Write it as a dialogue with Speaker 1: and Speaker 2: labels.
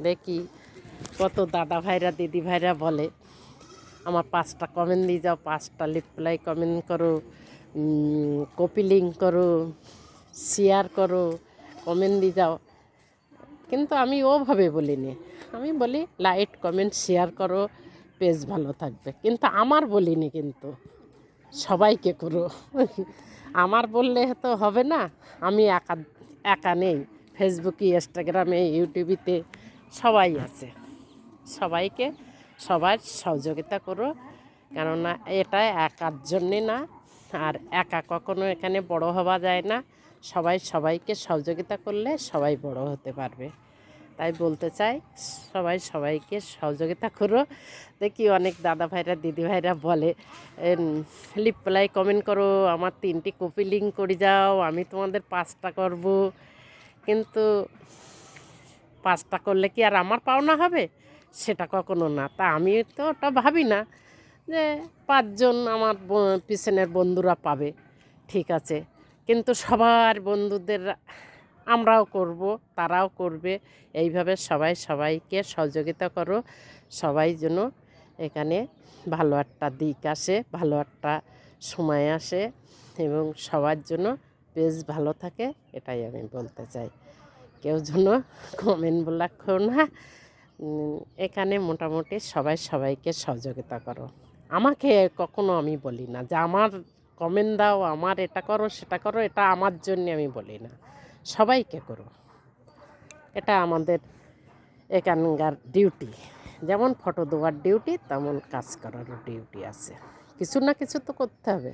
Speaker 1: দেখি কত দাদা ভাইরা দিদি ভাইরা বলে আমার 5টা কমেন্ট দিয়ে যাও, 5টা রিপ্লাই কমেন্ট করো, কপি লিঙ্ক করো, শেয়ার করো, কমেন্ট দিয়ে যাও। কিন্তু আমি ওভাবে বলিনি, আমি বলি লাইক কমেন্ট শেয়ার করো, পেজ ভালো থাকবে। কিন্তু আমার বলিনি, কিন্তু সবাইকে করো। আমার বললে তো হবে না, আমি একা একা নেই, ফেসবুকে, ইনস্টাগ্রামে, ইউটিউবেতে সবাই আছে। সবাইকে সবার সহযোগিতা করো, কেননা এটা একার জন্যে না, আর একা কখনো এখানে বড় হওয়া যায় না। সবাই সবাইকে সহযোগিতা করলে সবাই বড় হতে পারবে। তাই বলতে চাই সবাই সবাইকে সহযোগিতা করো। দেখি অনেক দাদা ভাইরা দিদি ভাইরা বলে রিপ্লাই কমেন্ট করো, আমার 3টি কপি লিঙ্ক করে যাও, আমি তোমাদের 5টা করব। কিন্তু 5টা করলে কি আর আমার পাওনা হবে? সেটা কখনো না। তা আমি তো ওটা ভাবি না যে 5জন আমার পিছনের বন্ধুরা পাবে, ঠিক আছে। কিন্তু সবার বন্ধুদের আমরাও করব, তারাও করবে। এইভাবে সবাই সবাইকে সহযোগিতা করো, সবাই যেন এখানে ভালো একটা দিক আসে, ভালো একটা সময় আসে এবং সবার জন্য বেশ ভালো থাকে, এটাই আমি বলতে চাই। কেউ যেন কমেন্ট বলাক্ষণ না, এখানে মোটামুটি সবাই সবাইকে সহযোগিতা করো। আমাকে কখনো আমি বলি না যে আমার কমেন্ট দাও, আমার এটা করো সেটা করো, এটা আমার জন্য আমি বলি না, সবাইকে করো। এটা আমাদের এখানকার ডিউটি। যেমন ফটো দেওয়ার ডিউটি, তেমন কাজ করারও ডিউটি আছে, কিছু না কিছু তো করতে হবে।